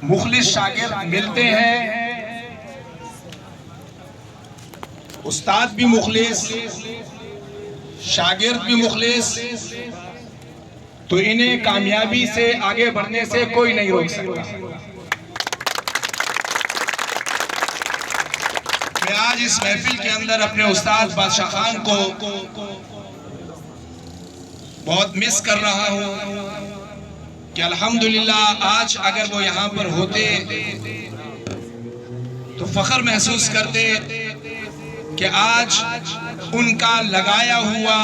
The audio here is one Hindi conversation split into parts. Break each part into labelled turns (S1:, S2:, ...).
S1: मुखलिस शागिर्द मिलते हैं, उस्ताद भी मुखलिस, शागिर्द भी मुखलिस, तो इन्हें कामयाबी से आगे बढ़ने से कोई नहीं रोक सकता। मैं आज इस महफिल के अंदर अपने उस्ताद बादशाह खान को बहुत मिस कर रहा हूं कि अल्हम्दुलिल्लाह आज अगर वो यहाँ पर होते तो फख्र महसूस करते कि आज उनका लगाया हुआ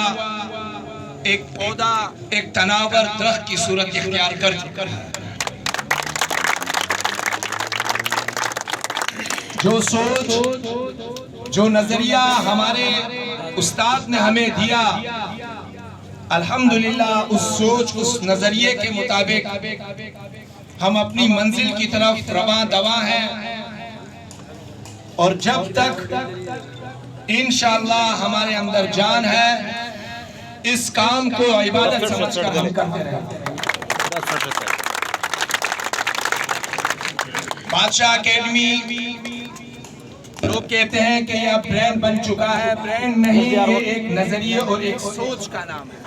S1: एक पौधा एक तनावर दरख्त की सूरत इख्तियार कर चुका है। जो सोच जो नजरिया हमारे उस्ताद ने हमें दिया, अल्हम्दुलिल्लाह उस सोच उस नजरिए के मुताबिक हम अपनी मंजिल की तरफ रवां दवा हैं। और जब तक इंशाअल्लाह हमारे अंदर जान है, इस काम को इबादत समझकर हम करते रहेंगे। बादशाह एकेडमी लोग कहते हैं कि यह ब्रांड बन चुका है, ब्रांड नहीं, ये एक नजरिए और एक सोच का नाम है।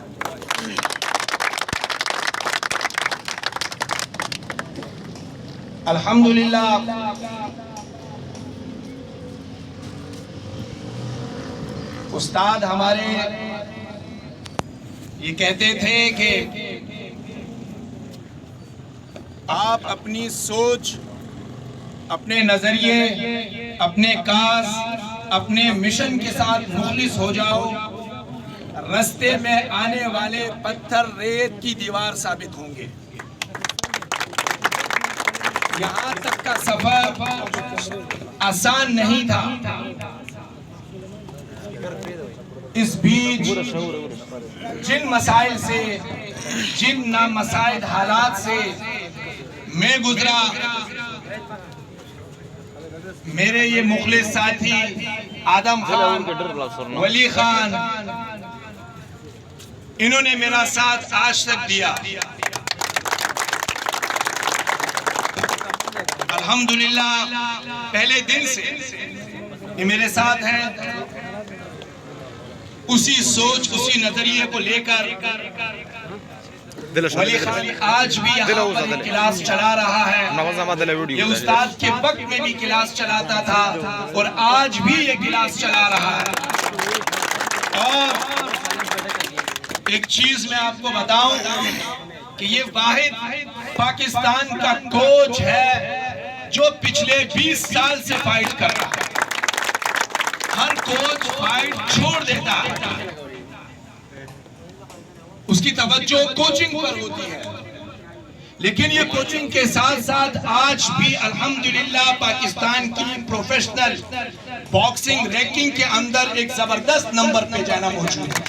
S1: अल्हम्दुलिल्लाह उस्ताद हमारे ये कहते थे कि आप अपनी सोच, अपने नजरिए, अपने कास, अपने मिशन के साथ मुखलिस हो जाओ, रास्ते में आने वाले पत्थर रेत की दीवार साबित होंगे। यहाँ तक का सफर आसान नहीं था। इस बीच जिन मसाइल से, जिन नामसाइद हालात से मैं गुजरा, मेरे ये मुखलिस साथी आदम खान, वली खान, इन्होंने मेरा साथ आज तक दिया। अल्हम्दुलिल्लाह पहले दिन से ये मेरे साथ हैं। उसी सोच उसी नजरिए को लेकर वली खान आज भी यहाँ पर क्लास चला रहा है। ये उस्ताद के वक्त में भी क्लास चलाता था और आज भी ये क्लास चला रहा है। और एक चीज मैं आपको बताऊं कि ये वाहिद पाकिस्तान का कोच है जो पिछले 20 साल से फाइट कर रहा है। हर कोच फाइट छोड़ देता है, उसकी तवज्जो कोचिंग पर होती है, लेकिन ये कोचिंग के साथ साथ आज भी अल्हम्दुलिल्लाह पाकिस्तान की प्रोफेशनल बॉक्सिंग रैंकिंग के अंदर एक जबरदस्त नंबर पे जाना मौजूद है।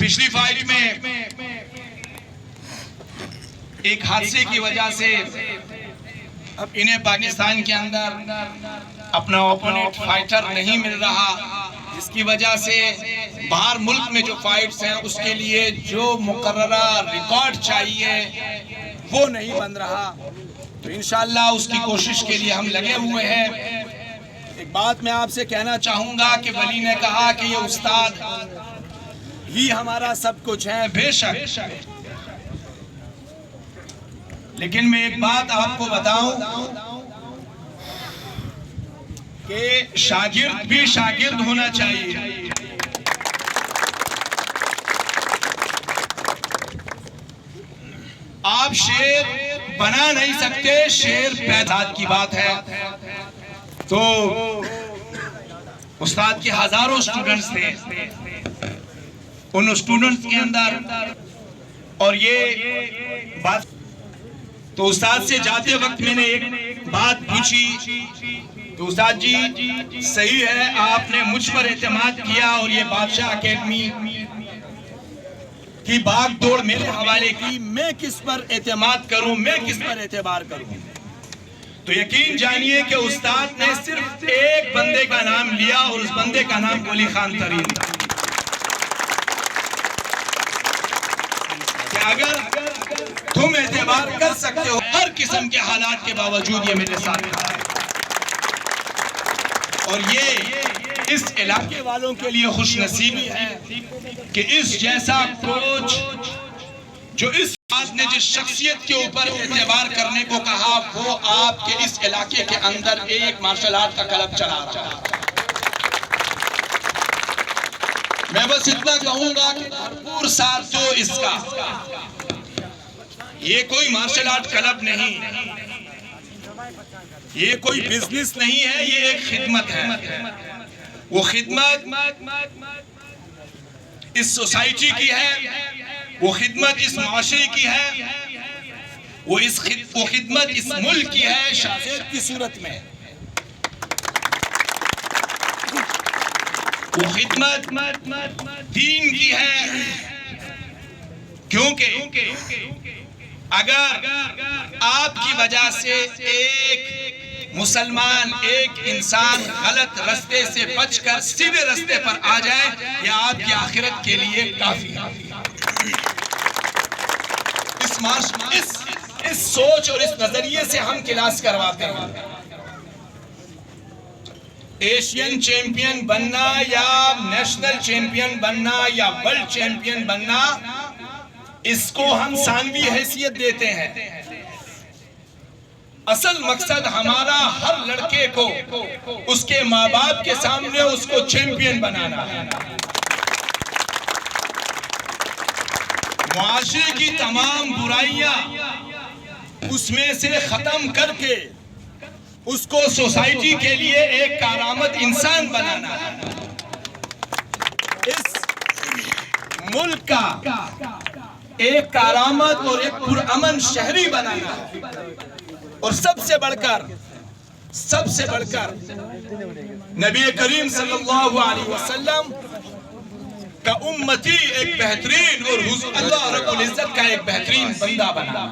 S1: पिछली फाइट में एक हादसे की वजह से अब इन्हें पाकिस्तान के अंदर अपना ओपोनेंट फाइटर नहीं मिल रहा, जिसकी वजह से बाहर मुल्क में जो फाइट्स हैं उसके लिए जो मुकर्ररा रिकॉर्ड चाहिए वो नहीं बन रहा। तो इंशाअल्लाह उसकी कोशिश के लिए हम लगे हुए हैं। एक बात मैं आपसे कहना चाहूँगा कि वली ने कहा कि ये उस्ताद ही हमारा सब कुछ है, बेशक, लेकिन मैं एक बात आपको बताऊं कि शागिर्द भी शागिर्द होना चाहिए। आप शेर बना नहीं सकते, शेर पैदा की बात है। तो उस्ताद के हजारों स्टूडेंट्स थे, उन स्टूडेंट्स के अंदर और ये बात, तो उस्ताद से जाते वक्त मैंने एक बात पूछी तो उस्ताद जी सही है, आपने मुझ पर एतमाद किया और ये बादशाह एकेडमी की भाग दौड़ मेरे हवाले की, मैं किस पर एतमाद करूं, मैं किस पर एतबार करूं। तो यकीन जानिए कि उस्ताद ने सिर्फ एक बंदे का नाम लिया और उस बंदे का नाम वली खान तरीन था। अगर तुम एतबार कर सकते हो, हर किस्म के हालात के बावजूद ये मेरे साथ खड़ा है। और ये इस इलाके वालों के लिए खुशनसीबी है कि इस जैसा कोच, जो इस बात ने जिस शख्सियत के ऊपर एतबार करने को कहा, वो आपके इस इलाके के अंदर एक मार्शल आर्ट का क्लब चला रहा है। मैं बस इतना कहूंगा कि भरपूर साथ दो इसका। ये कोई मार्शल आर्ट क्लब नहीं, ये कोई बिजनेस नहीं है, ये एक खिदमत है। वो खिदमत इस सोसाइटी की है, वो खिदमत इस माशरे की है, वो खिदमत इस मुल्क की है शाज़ेद की सूरत में। वो खिदमत दीन की है, क्योंकि अगर आपकी वजह से एक मुसलमान, एक इंसान गलत रास्ते से बचकर सीधे रास्ते पर आ जाए, यह आपकी आखिरत के लिए काफी है। इस सोच और इस नजरिए से हम क्लास करवाते हैं। एशियन चैंपियन बनना या नेशनल चैंपियन बनना या वर्ल्ड चैंपियन बनना, इसको हम सानवी हैसियत देते हैं। असल मकसद हमारा हर लड़के को उसके माँ बाप के सामने उसको चैंपियन बनाना है। मुआशरे की तमाम बुराइयां उसमें से खत्म करके उसको सोसाइटी के लिए एक कारामद इंसान बनाना है। इस मुल्क का एक कारामद और एक पुरअमन शहरी बनाना है। और सबसे बढ़कर नबी करीम सल्लल्लाहु अलैहि वसल्लम का उम्मती एक बेहतरीन और अल्लाह रब्बुल इज्जत का एक बेहतरीन बंदा बनाना।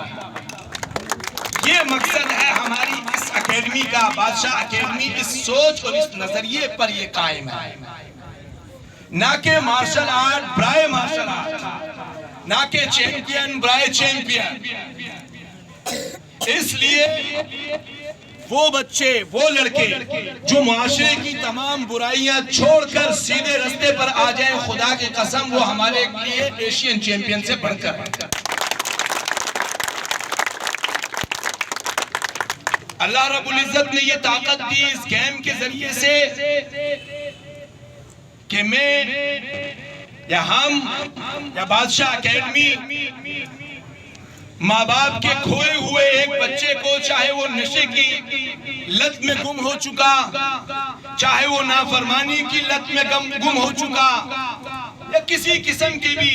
S1: ये मकसद है हमारी इस एकेडमी का। बादशाह एकेडमी इस सोच और इस नजरिए पर ये कायम है, ना के मार्शल आर्ट ब्राय मार्शल आर्ट, ना के चैंपियन ब्राय चैंपियन। इसलिए वो बच्चे, वो लड़के जो माशरे की तमाम बुराइयां छोड़कर सीधे रास्ते पर आ जाएं, खुदा की कसम वो हमारे लिए एशियन चैंपियन से बढ़कर। अल्लाह रब्बुल इज्जत ने ये ताकत दी इस गेम के जरिए से कि मैं या हम या बादशाह एकेडमी माँ बाप के खोए हुए एक बच्चे को, चाहे वो नशे की लत में गुम हो चुका, चाहे वो नाफरमानी की लत में गुम हो चुका, या किसी किस्म की भी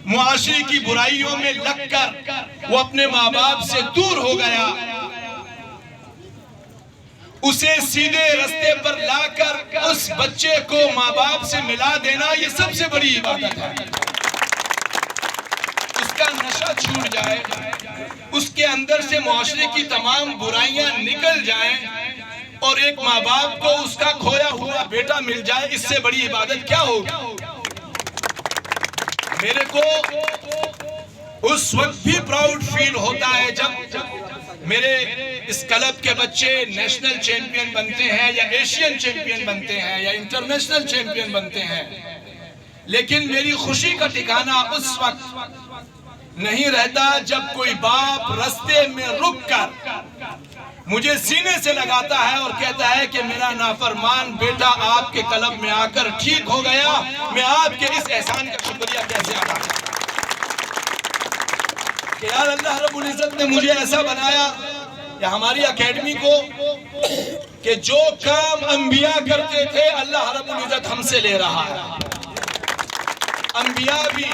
S1: मुआशरे की बुराइयों में लगकर वो अपने माँ बाप से दूर हो गया, उसे सीधे रास्ते पर लाकर उस बच्चे को माँ बाप से मिला देना, ये सबसे बड़ी इबादत है। उसका नशा छूट जाए, उसके अंदर से मुआशरे की तमाम बुराइयां निकल जाएं और एक माँ बाप को उसका खोया हुआ बेटा मिल जाए, इससे बड़ी इबादत क्या होगी। मेरे को उस वक्त भी प्राउड फील होता है जब मेरे इस क्लब के बच्चे नेशनल चैंपियन बनते हैं या एशियन चैंपियन बनते हैं या इंटरनेशनल चैंपियन बनते हैं, लेकिन मेरी खुशी का ठिकाना उस वक्त नहीं रहता जब कोई बाप रास्ते में रुककर मुझे सीने से लगाता है और कहता है कि मेरा नाफरमान बेटा आपके क्लब में आकर ठीक हो गया। मैं आपके इस एहसान का शुक्रिया कैसे अदा करूं कि यार अल्लाह रब्बुल इज्जत ने मुझे ऐसा बनाया या हमारी एकेडमी को कि जो काम अंबिया करते थे अल्लाह रब्बुल इज्जत हमसे ले रहा है। अंबिया भी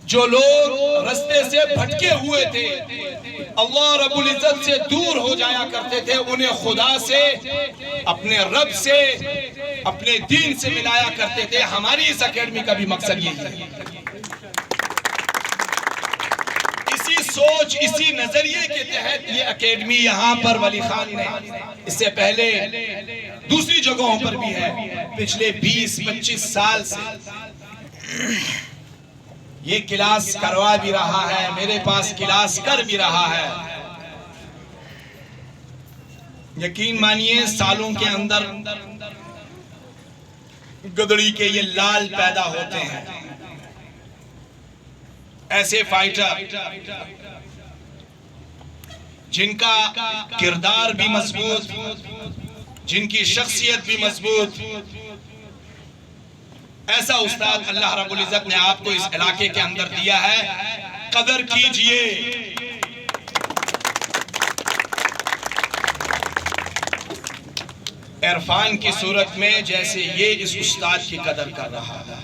S1: जो लोग रास्ते से भटके हुए थे, अल्लाह रब्बुल इज्जत से दूर हो जाया करते थे, उन्हें खुदा से, अपने रब से, अपने दीन से मिलाया करते थे। हमारी इस एकेडमी का भी मकसद यही है। इसी सोच, इसी नजरिए के तहत ये एकेडमी यहाँ पर वली खान ने, इससे पहले दूसरी जगहों पर भी है, पिछले 20-25 साल से ये क्लास करवा भी रहा है, मेरे पास क्लास कर भी रहा है। यकीन मानिए सालों के अंदर गदड़ी के ये लाल पैदा होते हैं, ऐसे फाइटर जिनका किरदार भी मजबूत, जिनकी शख्सियत भी मजबूत। ऐसा उस्ताद अल्लाह रब्बुल इज्जत ने आपको इस इलाके के अंदर दिया है, कदर कीजिए। इरफान की सूरत में जैसे ये इस उस्ताद की कदर कर रहा है,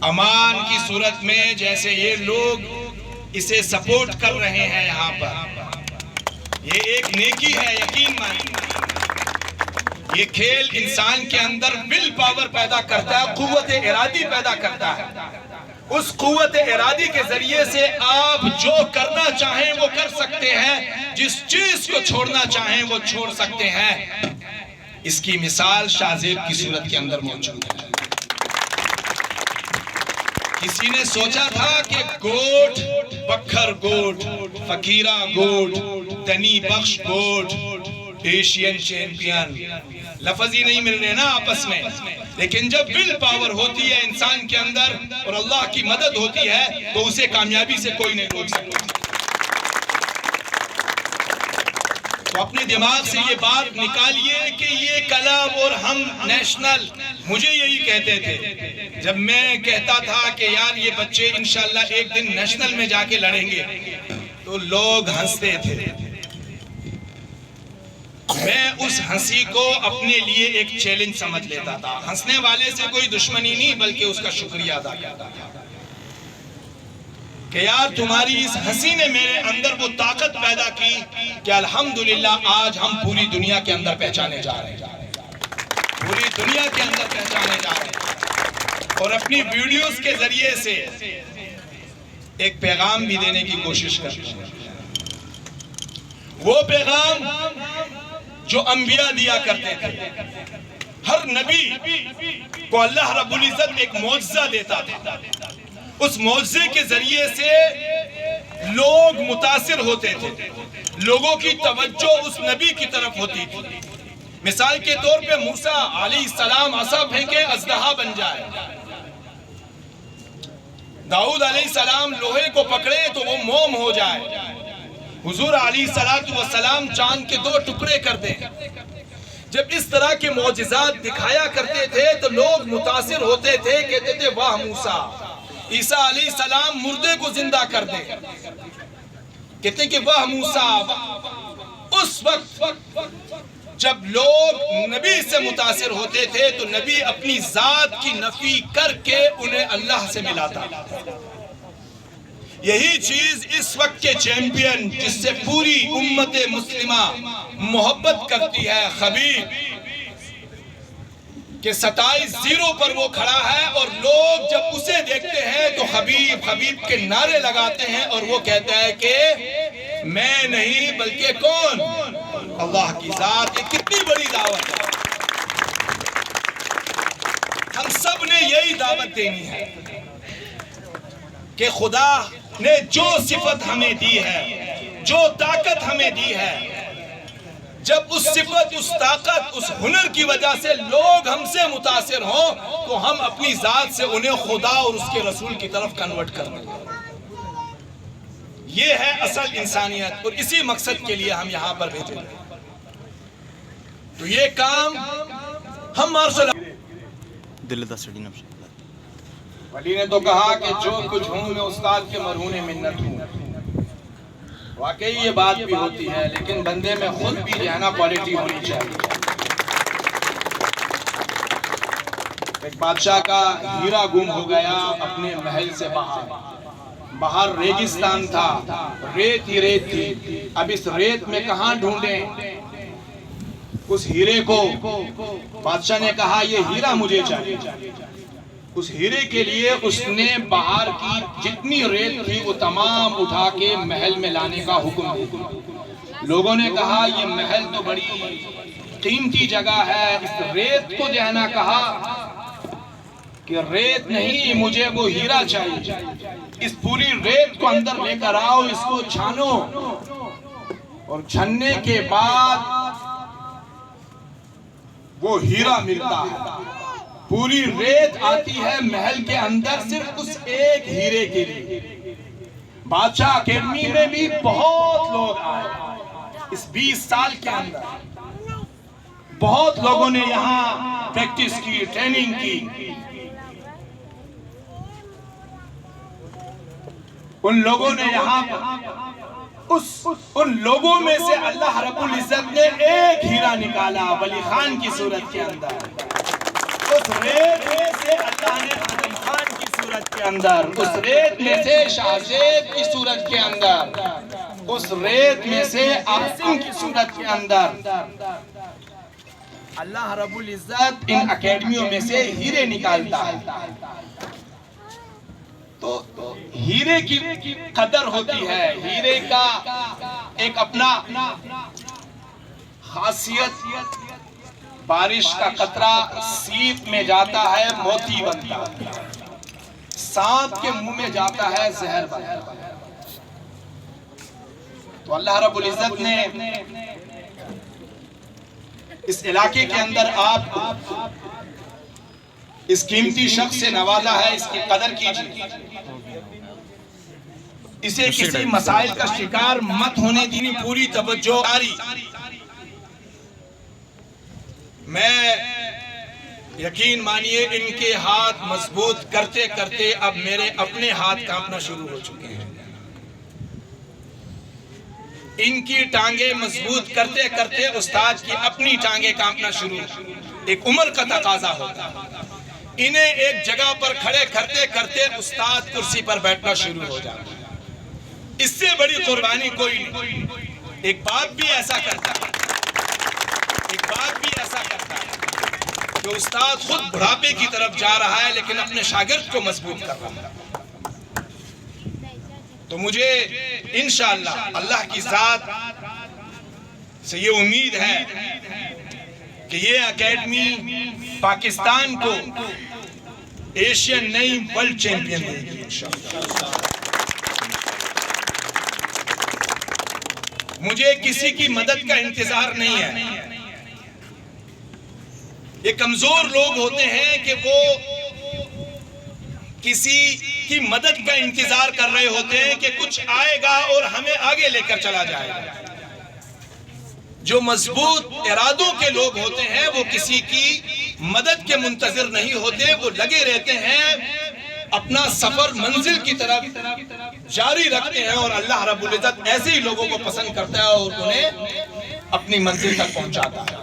S1: अमान की सूरत में जैसे ये लोग इसे सपोर्ट कर रहे हैं, यहाँ पर ये एक नेकी है। यकीन मानिए ये खेल इंसान के अंदर विल पावर पैदा करता है, कुव्वत इरादी पैदा करता है। उस कुव्वत इरादी के जरिए से आप जो करना चाहें वो कर सकते हैं, जिस चीज को छोड़ना चाहें वो छोड़ सकते हैं। इसकी मिसाल शाहजेब की सूरत के अंदर मौजूद है। किसी ने सोचा था कि गोट बखर गोट, फकीरा गोट, तनी बख्श गोट, एशियन चैंपियन, लफ्ज ही नहीं मिल रहे ना आपस में। लेकिन जब विल पावर होती है इंसान के अंदर और अल्लाह की मदद होती है तो उसे कामयाबी से कोई नहीं रोक सकता। तो अपने दिमाग से ये बात निकालिए कि ये कलम और हम नेशनल, मुझे यही कहते थे जब मैं कहता था कि यार ये बच्चे इंशाल्लाह एक दिन नेशनल में जाके लड़ेंगे, तो लोग हंसते थे। मैं उस हंसी को अपने लिए एक चैलेंज समझ लेता था। हंसने वाले से कोई दुश्मनी नहीं, बल्कि उसका शुक्रिया अदा करता था कि यार तुम्हारी इस हंसी ने मेरे अंदर वो ताकत पैदा की कि अल्हम्दुलिल्लाह आज हम पूरी दुनिया के अंदर पहचाने जा रहे हैं, पूरी दुनिया के अंदर पहचाने जा रहे हैं। और अपनी वीडियोस के जरिए से एक पैगाम भी देने की कोशिश करते हैं, वो पैगाम जो अंबिया दिया करते थे। हर नबी को अल्लाह रब्बुल इज्जत एक मौजज़ा देता था, उस मौजज़े के जरिए से लोग मुतासिर होते थे, लोगों की तवज्जो उस नबी की तरफ होती थी। मिसाल के तौर पे मूसा अलैहिस्सलाम असा फेंके अजदहा बन जाए, दाऊद अलैहिस्सलाम लोहे को पकड़े तो वो मोम हो जाए, हुजूर अलैहिस्सलाम चांद के 2 टुकड़े कर दें। जब इस तरह के मौजिज़ात दिखाया करते थे तो लोग मुतासिर होते थे, कहते थे वाह मूसा। ईसा अलैहिस्सलाम मुर्दे को जिंदा कर दे, कहते कि वाह मूसा। उस वक्त जब लोग नबी से मुतासिर होते थे तो नबी अपनी जात की नफी करके उन्हें अल्लाह से मिलाता। यही चीज इस वक्त के चैंपियन, जिससे पूरी उम्मत मुस्लिमा मोहब्बत करती है, खबीब के 27-0 पर वो खड़ा है और लोग जब उसे देखते हैं तो खबीब खबीब के नारे लगाते हैं और वो कहता है कि मैं नहीं बल्कि कौन, अल्लाह की जात। ये कितनी बड़ी दावत है, हम सब ने यही दावत देनी है कि खुदा ने जो सिफत हमें दी है, जो ताकत हमें दी है, जब उस सिफत, उस ताकत, उस हुनर की वजह से लोग हमसे मुतासिर हों तो हम अपनी जात से उन्हें खुदा और उसके रसूल की तरफ कन्वर्ट कर दें। ये है असल इंसानियत और इसी मकसद के लिए हम यहाँ पर भेजे गए। तो ये काम हम मार्शल वली ने तो कहा कि जो कुछ हूँ मैं उस्ताद के मरहूने मिन्नत हूँ। वाकई ये बात भी होती है, लेकिन बंदे में खुद भी जो है ना क्वालिटी होनी चाहिए। एक बादशाह का हीरा गुम हो गया अपने महल से बाहर रेगिस्तान था, रेत ही रेत थी। अब इस रेत में कहाँ ढूंढें उस हीरे को। बादशाह ने कहा ये हीरा मुझे चाहिए। उस हीरे के लिए उसने बाहर की जितनी रेत थी वो तमाम उठा के महल में लाने का हुक्म दिया। लोगों ने कहा ये महल तो बड़ी कीमती जगह है। इस रेत को जो है ना कहा कि रेत नहीं, मुझे वो हीरा चाहिए। इस पूरी रेत को अंदर लेकर आओ, इसको छानो और छनने के बाद वो हीरा मिलता है। पूरी रेत आती है महल के अंदर सिर्फ उस एक हीरे के लिए। बादशाह अकेडमी में भी बहुत लोग आए इस 20 साल के अंदर। बहुत लोगों ने यहाँ प्रैक्टिस की, ट्रेनिंग की। उन लोगों ने यहाँ उन लोगों में से अल्लाह रब्बुल इज्जत ने एक हीरा निकाला वली खान की सूरत के अंदर। उस रेत में से अल्लाह ने आजम खान की सूरत के अंदर, उस रेत में से शाहजेब की सूरत के अंदर, उस रेत में से आसिम की सूरत के अंदर अल्लाह रब्बुल इज्जत इन अकेडमियों में से हीरे निकालता है। तो हीरे की कदर होती है। हीरे का एक अपना खासियत, बारिश का कतरा सीप में जाता है मोती बनता है, सांप के मुंह में जाता है जहर बनता है। तो अल्लाह रब्बुल इज्जत ने इस इलाके के अंदर आपको इस कीमती शख्स से नवाजा है। इसकी कदर कीजिए, इसे किसी मसाइल का शिकार मत होने दीनी, पूरी तवज्जो जारी। मैं यकीन मानिए इनके हाथ मजबूत करते करते अब मेरे अपने हाथ कांपना शुरू हो चुके हैं। इनकी टांगे मजबूत करते करते उस्ताद की अपनी टांगे कांपना शुरू। एक उम्र का तकाजा होता है। इन्हें एक जगह पर खड़े करते करते उस्ताद कुर्सी पर बैठना शुरू हो जाता है। इससे बड़ी कुर्बानी कोई नहीं। एक बाप भी ऐसा करता है, एक बाप भी ऐसा करता है कि उस्ताद खुद बुढ़ापे की तरफ जा रहा है लेकिन अपने शागिर्द को मजबूत कर रहा है। तो मुझे इंशाअल्लाह अल्लाह की जात से ये उम्मीद है कि ये एकेडमी पाकिस्तान को एशियन नहीं वर्ल्ड चैंपियन देगी इंशाअल्लाह। मुझे किसी की मदद का इंतजार नहीं है। ये कमजोर लोग होते हैं कि वो किसी की मदद का इंतजार कर रहे होते हैं कि कुछ आएगा और हमें आगे लेकर चला जाएगा। जो मजबूत इरादों के लोग होते हैं वो किसी की मदद के मुंतजिर नहीं होते। वो लगे रहते हैं, अपना सफर मंजिल की तरफ जारी रखते हैं और अल्लाह रब्बुल इज्जत ऐसे ही लोगों को पसंद करता है और उन्हें अपनी मंजिल तक पहुंचाता है।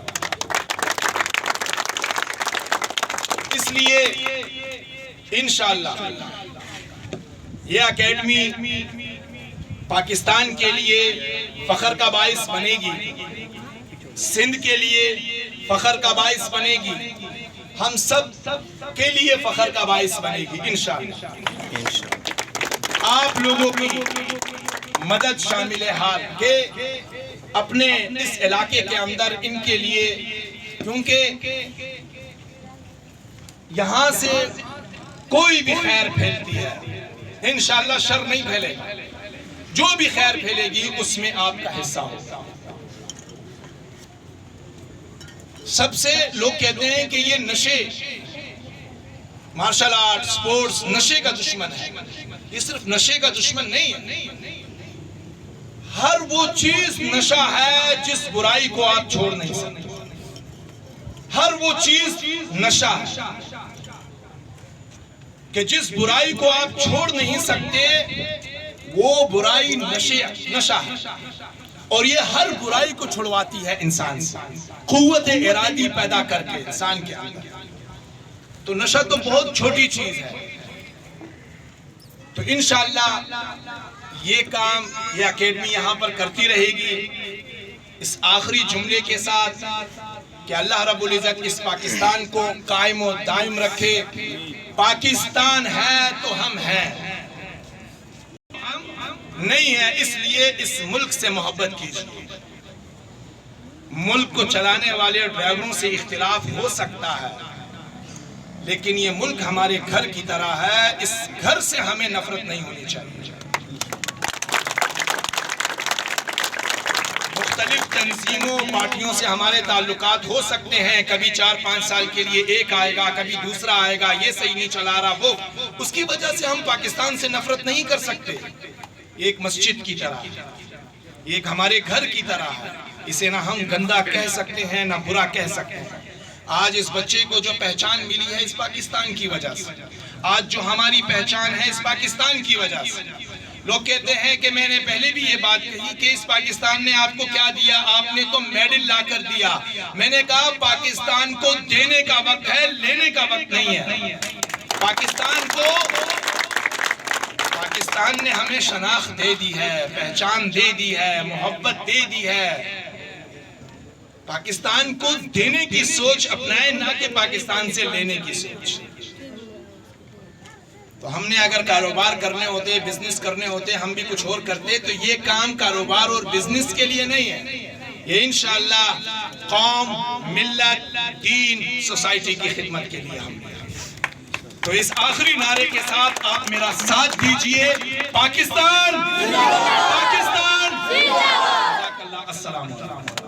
S1: इसलिए इंशाअल्लाह ये एकेडमी पाकिस्तान के लिए फख्र का बाइस बनेगी, सिंध के लिए फख्र का बाइस बनेगी, हम सब के लिए फख्र का बाइस बनेगी इंशाअल्लाह। आप लोगों की मदद शामिल हाल के अपने इस इलाके के अंदर इनके लिए, क्योंकि यहाँ से कोई भी खैर फैलती है इंशाअल्लाह शर नहीं फैलेगा। जो भी खैर फैलेगी उसमें आपका हिस्सा होगा। सबसे लोग कहते हैं कि ये नशे, मार्शल आर्ट, स्पोर्ट्स नशे का दुश्मन है। ये सिर्फ नशे का दुश्मन नहीं है, हर वो चीज नशा है जिस बुराई को आप छोड़ नहीं सकते। हर वो चीज नशा है कि जिस बुराई को आप छोड़ नहीं सकते, वो बुराई नशा है। और ये हर बुराई को छुड़वाती है इंसान से, कुव्वत इरादी पैदा करके इंसान के अंदर। तो नशा तो बहुत छोटी चीज है। तो इंशाअल्लाह ये काम ये एकेडमी यहाँ पर करती रहेगी। इस आखिरी जुमले के साथ कि अल्लाह रब्बुल इज्जत इस पाकिस्तान को कायम और दायम रखे। पाकिस्तान है तो हम हैं, नहीं है इसलिए इस मुल्क से मोहब्बत कीजिए। मुल्क को चलाने वाले ड्राइवरों से इख्तिलाफ हो सकता है, लेकिन ये मुल्क हमारे घर की तरह है। इस घर से हमें नफरत नहीं होनी चाहिए। मुख्तलिफ तंजीमों पार्टियों से हमारे ताल्लुकात हो सकते हैं, कभी 4-5 साल के लिए एक आएगा, कभी दूसरा आएगा, ये सही नहीं चला रहा वो, उसकी वजह से हम पाकिस्तान से नफरत नहीं कर सकते। एक मस्जिद की तरह, एक हमारे घर की तरह है, इसे ना हम गंदा कह सकते हैं ना बुरा कह सकते हैं। आज इस बच्चे को जो पहचान मिली है इस पाकिस्तान की वजह से, आज जो हमारी पहचान है इस पाकिस्तान की वजह से। लोग कहते हैं कि मैंने पहले भी ये बात कही कि इस पाकिस्तान ने आपको क्या दिया, आपने तो मेडल ला कर दिया। मैंने कहा पाकिस्तान को देने का वक्त है, लेने का वक्त नहीं है। पाकिस्तान ने हमें शनाख्त दे दी है, पहचान दे दी है, मोहब्बत दे दी है। पाकिस्तान को देने की सोच अपनाए, ना कि पाकिस्तान से लेने की सोच। तो हमने अगर कारोबार करने होते, बिजनेस करने होते, हम भी कुछ और करते, तो ये काम कारोबार और बिजनेस के लिए नहीं है, ये इंशाअल्लाह कौम, मिल्लत, दीन, सोसाइटी की खिदमत के लिए हमने। तो इस आखिरी नारे के साथ आप मेरा साथ दीजिए। पाकिस्तान, पाकिस्तान, अस्सलाम वालेकुम।